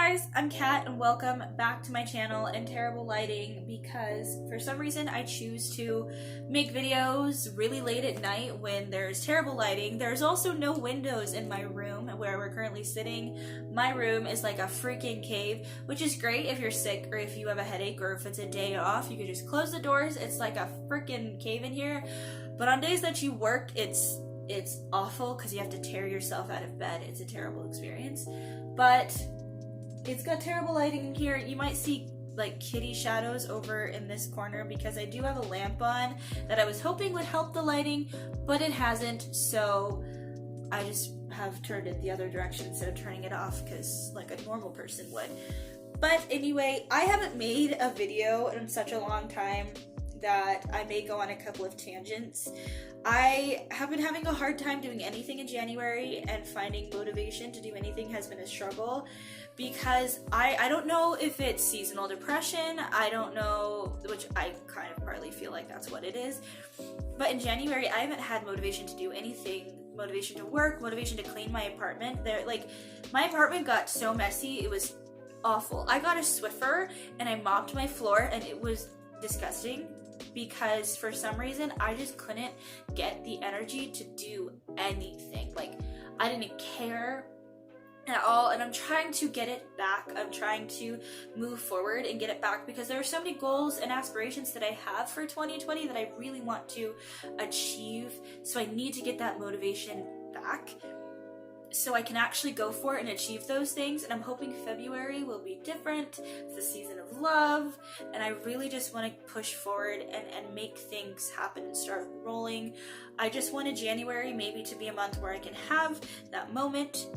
guys, I'm Kat and welcome back to my channel in terrible lighting because for some reason I choose to make videos really late at night when there's terrible lighting. There's also no windows in my room where we're currently sitting. My room is like a freaking cave, which is great if you're sick or if you have a headache or if it's a day off. You can just close the doors. It's like a freaking cave in here. But on days that you work, it's awful because you have to tear yourself out of bed. It's a terrible experience. But it's got terrible lighting in here. You might see like kitty shadows over in this corner because I do have a lamp on that I was hoping would help the lighting, but it hasn't, so I just have turned it the other direction instead of turning it off because like a normal person would. But anyway, I haven't made a video in such a long time that I may go on a couple of tangents. I have been having a hard time doing anything in January, and finding motivation to do anything has been a struggle because I don't know if it's seasonal depression. I don't know, which I kind of partly feel like that's what it is. But in January, I haven't had motivation to do anything, motivation to work, motivation to clean my apartment. My apartment got so messy, it was awful. I got a Swiffer and I mopped my floor and it was disgusting because for some reason I just couldn't get the energy to do anything. Like, I didn't care at all, and I'm trying to get it back. I'm trying to move forward and get it back because there are so many goals and aspirations that I have for 2020 that I really want to achieve, so I need to get that motivation back so I can actually go for it and achieve those things. And I'm hoping February will be different. It's the season of love, and I really just want to push forward and make things happen and start rolling. I just wanted January maybe to be a month where I can have that moment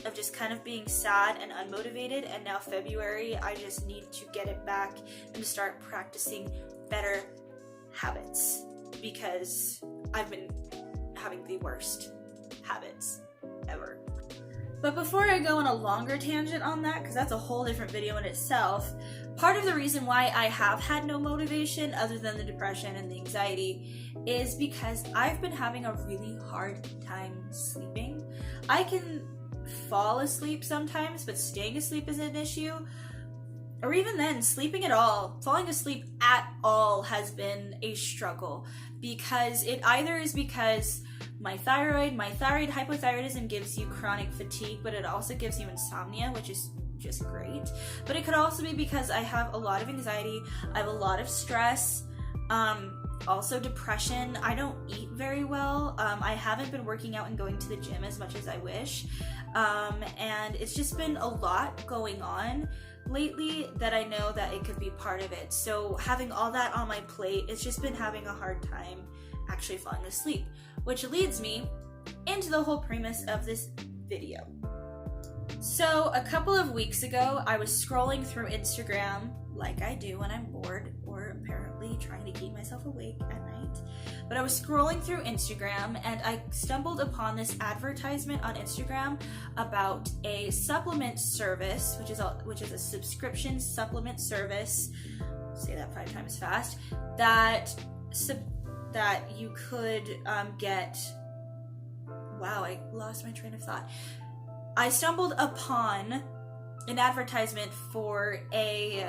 of just kind of being sad and unmotivated, and now February I just need to get it back and to start practicing better habits because I've been having the worst habits ever. But before I go on a longer tangent on that, because that's a whole different video in itself, part of the reason why I have had no motivation other than the depression and the anxiety is because I've been having a really hard time sleeping. I can fall asleep sometimes, but staying asleep is an issue. Or even then, sleeping at all, falling asleep at all has been a struggle because it either is because my thyroid hypothyroidism gives you chronic fatigue, but it also gives you insomnia, which is just great. But it could also be because I have a lot of anxiety, I have a lot of stress, also depression. I don't eat very well. I haven't been working out and going to the gym as much as I wish. And it's just been a lot going on lately that I know that it could be part of it. So having all that on my plate, it's just been having a hard time actually falling asleep, which leads me into the whole premise of this video. So a couple of weeks ago, I was scrolling through Instagram like I do when I'm bored, or apparently trying to keep myself awake at night. But I was scrolling through Instagram and I stumbled upon this advertisement on Instagram about a supplement service, which is a subscription supplement service. Say that 5 times fast. That you could get. Wow, I lost my train of thought. I stumbled upon an advertisement for a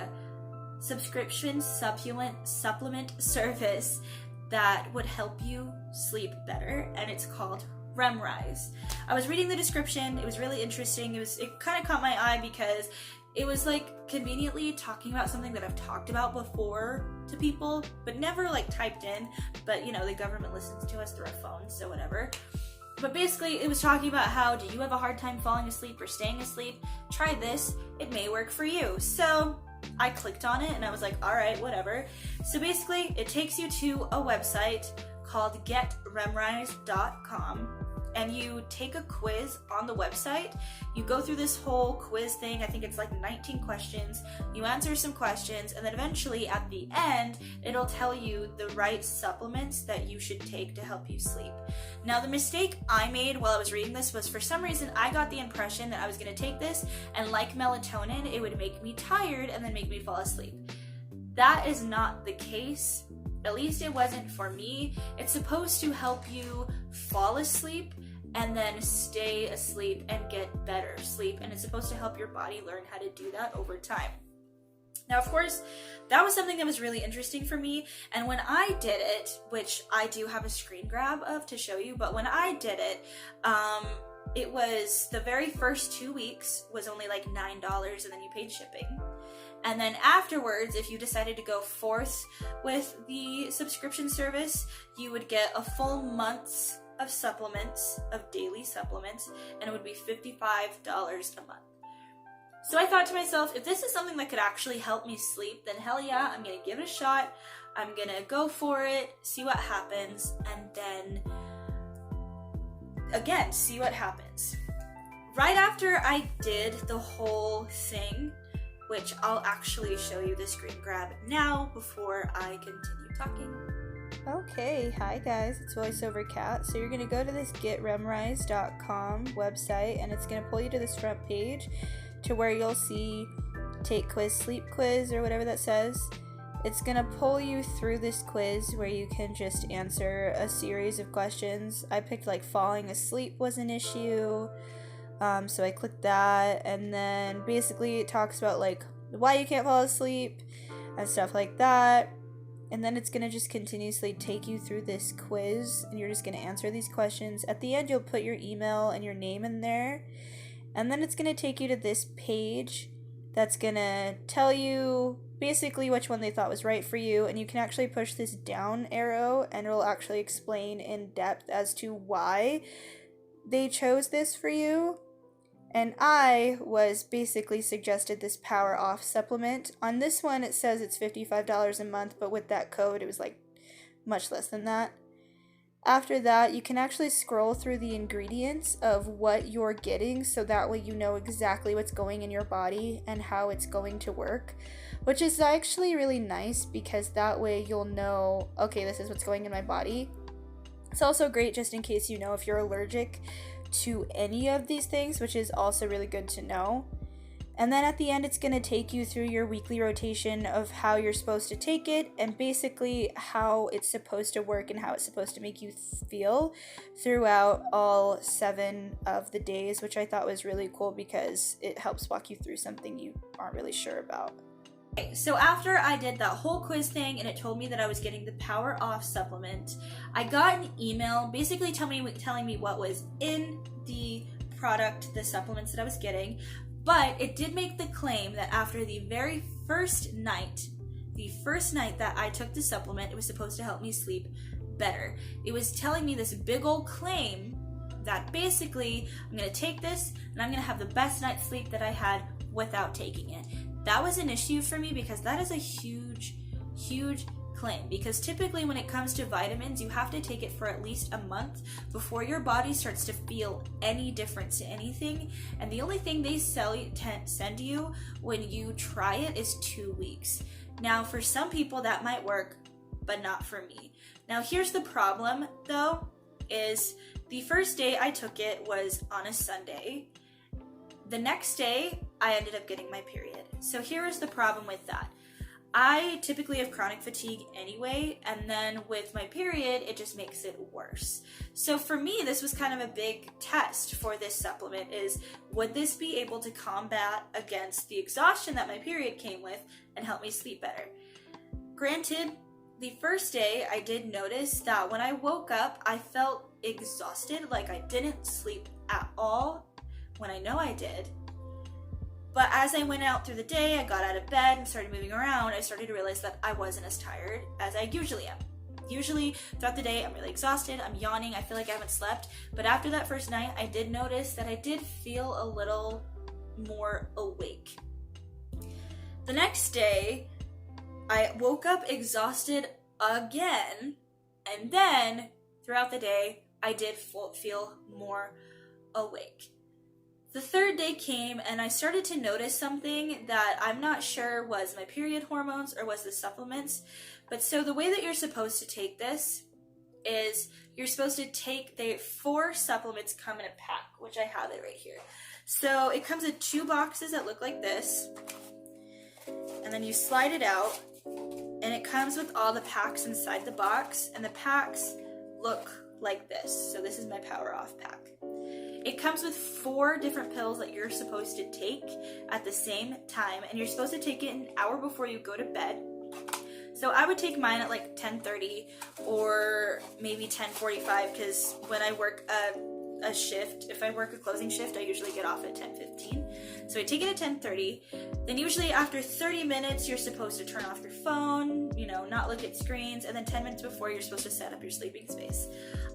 subscription supplement service that would help you sleep better, and it's called REMRISE. I was reading the description. It was really interesting. It kind of caught my eye because it was like conveniently talking about something that I've talked about before to people, but never like typed in. But you know, the government listens to us through our phones, so whatever. But basically, it was talking about how, do you have a hard time falling asleep or staying asleep? Try this, it may work for you. So I clicked on it and I was like, all right, whatever. So basically, it takes you to a website called getremrise.com, and you take a quiz on the website. You go through this whole quiz thing. I think it's like 19 questions. You answer some questions, and then eventually at the end, it'll tell you the right supplements that you should take to help you sleep. Now, the mistake I made while I was reading this was, for some reason, I got the impression that I was going to take this, and like melatonin, it would make me tired and then make me fall asleep. That is not the case. At least it wasn't for me. It's supposed to help you fall asleep and then stay asleep and get better sleep. And it's supposed to help your body learn how to do that over time. Now, of course, that was something that was really interesting for me. And when I did it, which I do have a screen grab of to show you, but when I did it, it was the very first 2 weeks was only like $9, and then you paid shipping. And then afterwards, if you decided to go forth with the subscription service, you would get a full month's of supplements, of daily supplements, and it would be $55 a month. So I thought to myself, if this is something that could actually help me sleep, then hell yeah, I'm gonna give it a shot. I'm gonna go for it, see what happens, and then again, see what happens. Right after I did the whole thing, which I'll actually show you the screen grab now before I continue talking. Okay, hi guys, it's VoiceOver Cat. So you're going to go to this GetREMRISE.com website, and it's going to pull you to this front page to where you'll see Take Quiz, Sleep Quiz, or whatever that says. It's going to pull you through this quiz where you can just answer a series of questions. I picked like falling asleep was an issue, so I clicked that, and then basically it talks about like why you can't fall asleep and stuff like that. And then it's going to just continuously take you through this quiz, and you're just going to answer these questions. At the end, you'll put your email and your name in there, and then it's going to take you to this page that's going to tell you basically which one they thought was right for you, and you can actually push this down arrow, and it'll actually explain in depth as to why they chose this for you. And I was basically suggested this Power Off supplement. On this one, it says it's $55 a month, but with that code, it was like much less than that. After that, you can actually scroll through the ingredients of what you're getting, so that way you know exactly what's going in your body and how it's going to work, which is actually really nice because that way you'll know, okay, this is what's going in my body. It's also great just in case you know if you're allergic to any of these things, which is also really good to know. And then at the end, it's going to take you through your weekly rotation of how you're supposed to take it, and basically how it's supposed to work and how it's supposed to make you feel throughout all 7 of the days, which I thought was really cool because it helps walk you through something you aren't really sure about. Okay, so after I did that whole quiz thing and it told me that I was getting the Power Off supplement, I got an email basically telling me what was in the product, the supplements that I was getting, but it did make the claim that after the very first night that I took the supplement, it was supposed to help me sleep better. It was telling me this big old claim that basically I'm going to take this and I'm going to have the best night's sleep that I had without taking it. That was an issue for me because that is a huge claim, because typically when it comes to vitamins, you have to take it for at least a month before your body starts to feel any difference to anything, and the only thing they send you when you try it is 2 weeks. Now for some people that might work, but not for me. Now here's the problem though, is the first day I took it was on a Sunday. The next day, I ended up getting my period. So here is the problem with that. I typically have chronic fatigue anyway, and then with my period, it just makes it worse. So for me, this was kind of a big test for this supplement, is would this be able to combat against the exhaustion that my period came with and help me sleep better? Granted, the first day I did notice that when I woke up, I felt exhausted, like I didn't sleep at all, when I know I did. But as I went out through the day, I got out of bed and started moving around, I started to realize that I wasn't as tired as I usually am. Usually throughout the day, I'm really exhausted, I'm yawning, I feel like I haven't slept. But after that first night, I did notice that I did feel a little more awake. The next day, I woke up exhausted again, and then throughout the day, I did feel more awake. The third day came and I started to notice something that I'm not sure was my period hormones or was the supplements. But so the way that you're supposed to take this is you're supposed to take the 4 supplements come in a pack, which I have it right here. So it comes in 2 boxes that look like this, and then you slide it out and it comes with all the packs inside the box, and the packs look like this. So this is my Power Off pack. It comes with 4 different pills that you're supposed to take at the same time, and you're supposed to take it an hour before you go to bed. So I would take mine at like 10:30 or maybe 10:45, because when I work a shift, if I work a closing shift, I usually get off at 10:15. So I take it at 10:30. Then usually after 30 minutes, you're supposed to turn off your phone, not look at screens, and then 10 minutes before, you're supposed to set up your sleeping space.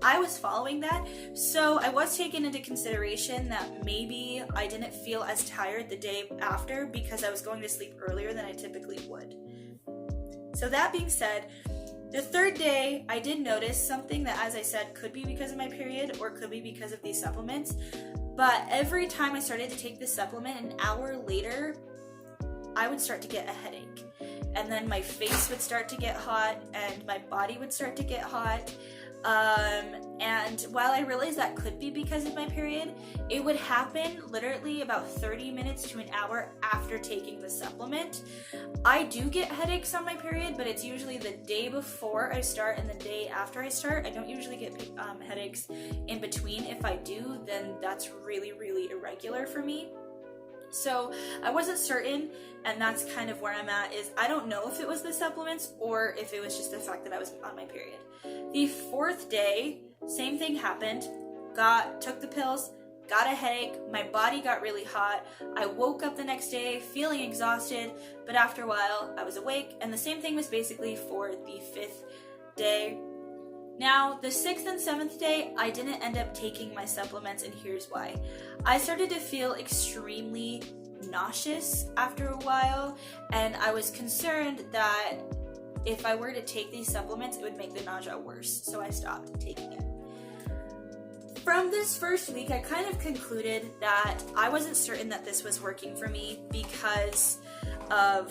I was following that, so I was taking into consideration that maybe I didn't feel as tired the day after because I was going to sleep earlier than I typically would. So that being said, the 3rd day, I did notice something that, as I said, could be because of my period or could be because of these supplements. But every time I started to take this supplement, an hour later, I would start to get a headache. And then my face would start to get hot and my body would start to get hot. And while I realized that could be because of my period, it would happen literally about 30 minutes to an hour after taking the supplement. I do get headaches on my period, but it's usually the day before I start and the day after I start. I don't usually get headaches in between. If I do, then that's really, really irregular for me. So I wasn't certain, and that's kind of where I'm at, is I don't know if it was the supplements or if it was just the fact that I was on my period. The 4th day, same thing happened. Took the pills, got a headache, my body got really hot. I woke up the next day feeling exhausted, but after a while I was awake, and the same thing was basically for the 5th day. Now, the 6th and 7th day, I didn't end up taking my supplements, and here's why. I started to feel extremely nauseous after a while, and I was concerned that if I were to take these supplements, it would make the nausea worse, so I stopped taking it. From this first week, I kind of concluded that I wasn't certain that this was working for me because of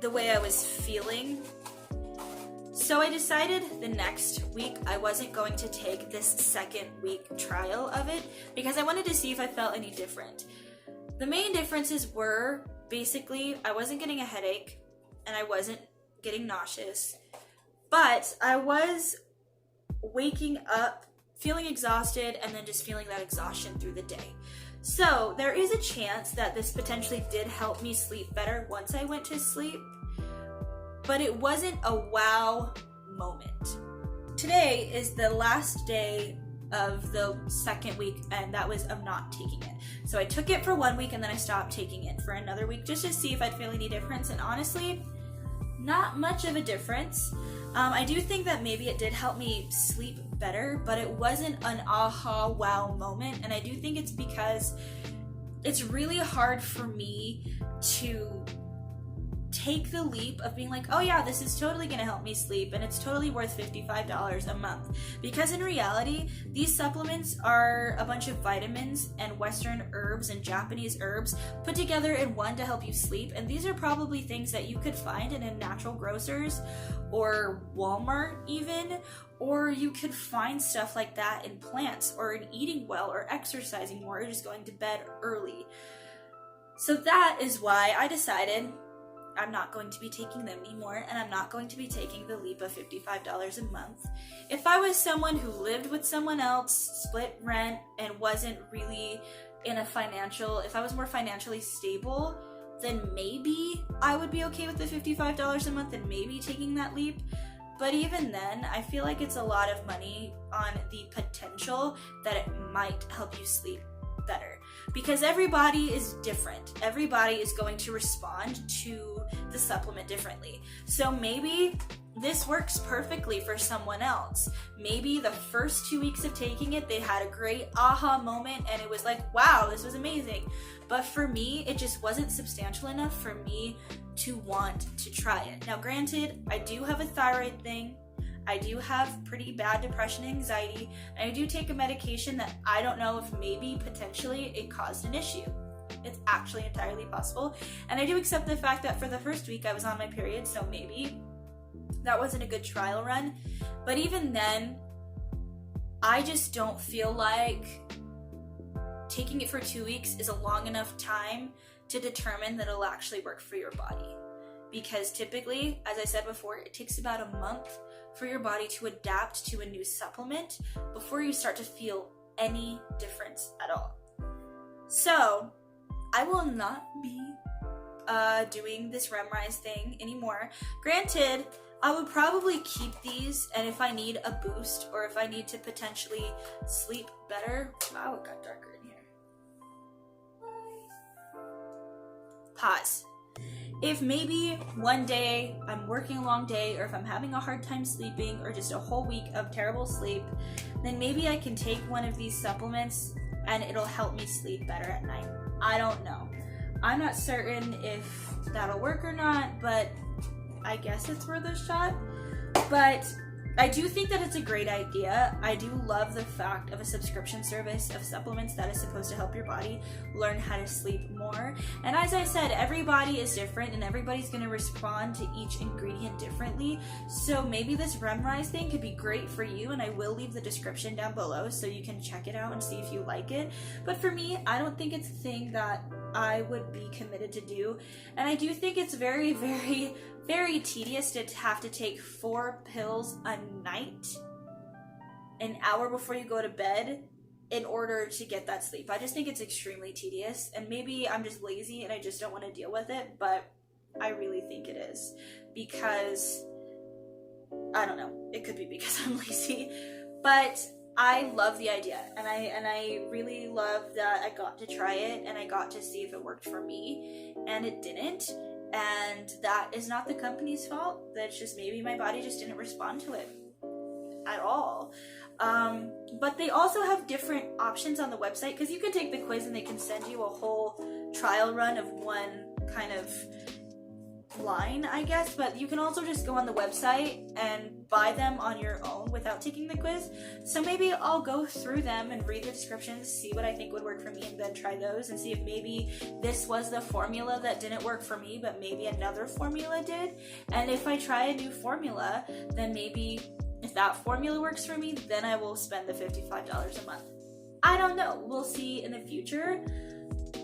the way I was feeling. So I decided the next week I wasn't going to take this 2nd week trial of it because I wanted to see if I felt any different. The main differences were basically I wasn't getting a headache and I wasn't getting nauseous, but I was waking up feeling exhausted and then just feeling that exhaustion through the day. So there is a chance that this potentially did help me sleep better once I went to sleep, but it wasn't a wow moment. Today is the last day of the 2nd week, and that was of not taking it. So I took it for 1 week and then I stopped taking it for another week just to see if I'd feel any difference, and honestly, not much of a difference. I do think that maybe it did help me sleep better, but it wasn't an aha wow moment, and I do think it's because it's really hard for me to take the leap of being like, oh yeah, this is totally gonna help me sleep and it's totally worth $55 a month. Because in reality, these supplements are a bunch of vitamins and Western herbs and Japanese herbs put together in one to help you sleep, and these are probably things that you could find in a natural grocers or Walmart even, or you could find stuff like that in plants or in eating well or exercising more or just going to bed early. So that is why I decided I'm not going to be taking them anymore, and I'm not going to be taking the leap of $55 a month. If I was someone who lived with someone else, split rent, and wasn't really in a if I was more financially stable, then maybe I would be okay with the $55 a month and maybe taking that leap. But even then, I feel like it's a lot of money on the potential that it might help you sleep better. Because everybody is different. Everybody is going to respond to the supplement differently. So maybe this works perfectly for someone else. Maybe the first 2 weeks of taking it, they had a great aha moment and it was like, wow, this was amazing. But for me, it just wasn't substantial enough for me to want to try it. Now, granted, I do have a thyroid thing. I do have pretty bad depression and anxiety, and I do take a medication that I don't know if maybe potentially it caused an issue. It's actually entirely possible, and I do accept the fact that for the first week I was on my period, so maybe that wasn't a good trial run. But even then, I just don't feel like taking it for 2 weeks is a long enough time to determine that it'll actually work for your body. because typically, as I said before, it takes about a month for your body to adapt to a new supplement before you start to feel any difference at all. So I will not be doing this REMRISE thing anymore. Granted, I would probably keep these, and if I need a boost or if I need to potentially sleep better, wow, it got darker in here. Pause. If maybe one day I'm working a long day, or if I'm having a hard time sleeping, or just a whole week of terrible sleep, then maybe I can take one of these supplements and it'll help me sleep better at night. I don't know. I'm not certain if that'll work or not, but I guess it's worth a shot. But I do think that it's a great idea. I do love the fact of a subscription service of supplements that is supposed to help your body learn how to sleep more. And as I said, everybody is different and everybody's going to respond to each ingredient differently. So maybe this REMRISE thing could be great for you, and I will leave the description down below so you can check it out and see if you like it. But for me, I don't think it's a thing that I would be committed to do. And I do think it's very, very, very tedious to have to take 4 pills a night, an hour before you go to bed, in order to get that sleep. I just think it's extremely tedious, and maybe I'm just lazy and I just don't want to deal with it, but I really think it is, because I don't know, it could be because I'm lazy, but I love the idea, and I really love that I got to try it and I got to see if it worked for me, and it didn't. And that is not the company's fault. That's just maybe my body just didn't respond to it at all. But they also have different options on the website, because you can take the quiz and they can send you a whole trial run of one kind of line, I guess, but you can also just go on the website and buy them on your own without taking the quiz. So maybe I'll go through them and read the descriptions, see what I think would work for me, and then try those and see if maybe this was the formula that didn't work for me, but maybe another formula did. And if I try a new formula, then maybe if that formula works for me, then I will spend the $55 a month. I don't know. We'll see in the future.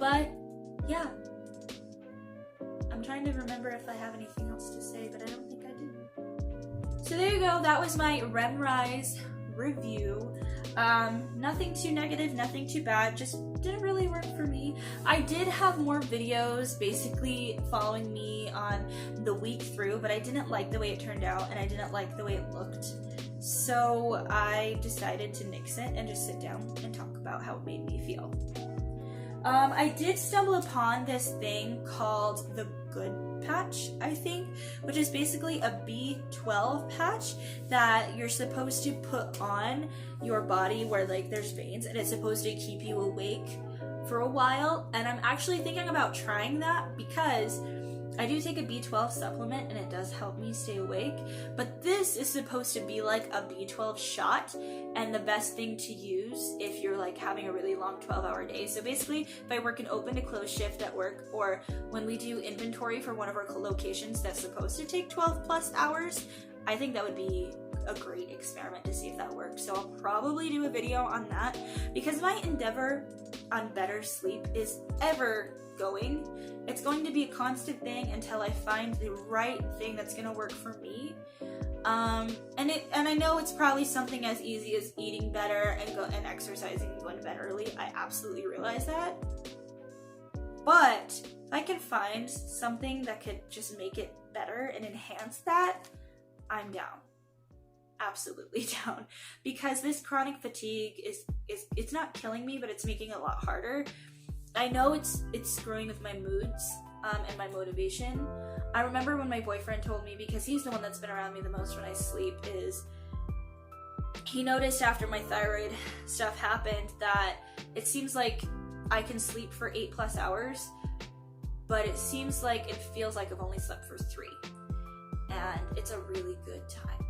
But yeah. I'm trying to remember if I have anything else to say, but I don't think I do. So there you go. That was my REMRISE review. Nothing too negative, nothing too bad. Just didn't really work for me. I did have more videos basically following me on the week through, but I didn't like the way it turned out and I didn't like the way it looked. So I decided to nix it and just sit down and talk about how it made me feel. I did stumble upon this thing called the Good Patch, I think, which is basically a B12 patch that you're supposed to put on your body where like there's veins, and it's supposed to keep you awake for a while. And I'm actually thinking about trying that because I do take a B12 supplement and it does help me stay awake, but this is supposed to be like a B12 shot and the best thing to use if you're like having a really long 12-hour day. So basically, if I work an open to close shift at work, or when we do inventory for one of our locations that's supposed to take 12 plus hours, I think that would be a great experiment to see if that works. So I'll probably do a video on that, because my endeavor on better sleep is ever going. It's going to be a constant thing until I find the right thing that's going to work for me. And I know it's probably something as easy as eating better and exercising and going to bed early. I absolutely realize that. But if I can find something that could just make it better and enhance that, I'm down. Absolutely down. Because this chronic fatigue it's not killing me, but it's making it a lot harder. I know it's screwing with my moods and my motivation. I remember when my boyfriend told me, because he's the one that's been around me the most when I sleep, is he noticed after my thyroid stuff happened that it seems like I can sleep for 8+ hours, but it seems like it feels like I've only slept for 3. And it's a really good time.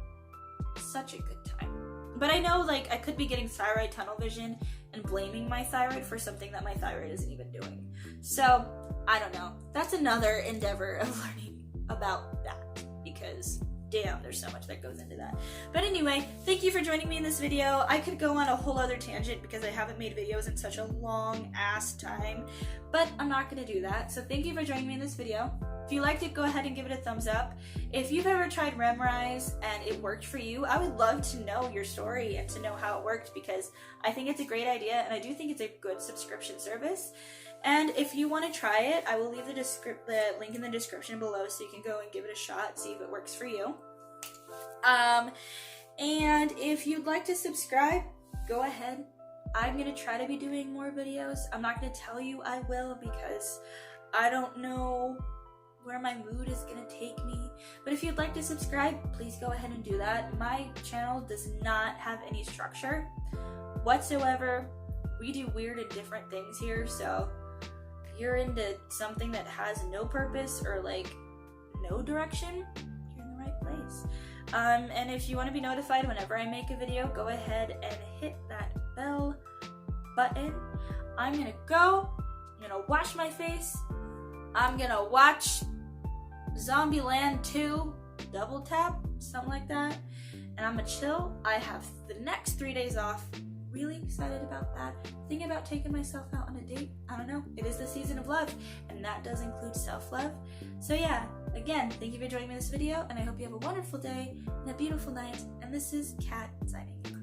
Such a good time. But I know like I could be getting thyroid tunnel vision and blaming my thyroid for something that my thyroid isn't even doing. So I don't know. That's another endeavor of learning about that, because damn, there's so much that goes into that. But anyway, thank you for joining me in this video. I could go on a whole other tangent because I haven't made videos in such a long ass time, but I'm not gonna do that. So thank you for joining me in this video. If you liked it, go ahead and give it a thumbs up. If you've ever tried REMRISE and it worked for you, I would love to know your story and to know how it worked, because I think it's a great idea and I do think it's a good subscription service. And if you want to try it, I will leave the link in the description below so you can go and give it a shot, see if it works for you. And if you'd like to subscribe, go ahead. I'm going to try to be doing more videos. I'm not going to tell you I will, because I don't know where my mood is going to take me. But if you'd like to subscribe, please go ahead and do that. My channel does not have any structure whatsoever. We do weird and different things here, so if you're into something that has no purpose or like no direction, you're in the right place. And if you want to be notified whenever I make a video, go ahead and hit that bell button. I'm gonna go, I'm gonna wash my face, I'm gonna watch Zombieland 2, double tap, something like that, and I'm gonna chill. I have the next 3 days off. Really excited about that. Thinking about taking myself out on a date. I don't know. It is the season of love, and that does include self-love. So yeah, again, thank you for joining me in this video, and I hope you have a wonderful day and a beautiful night. And this is Kat signing off.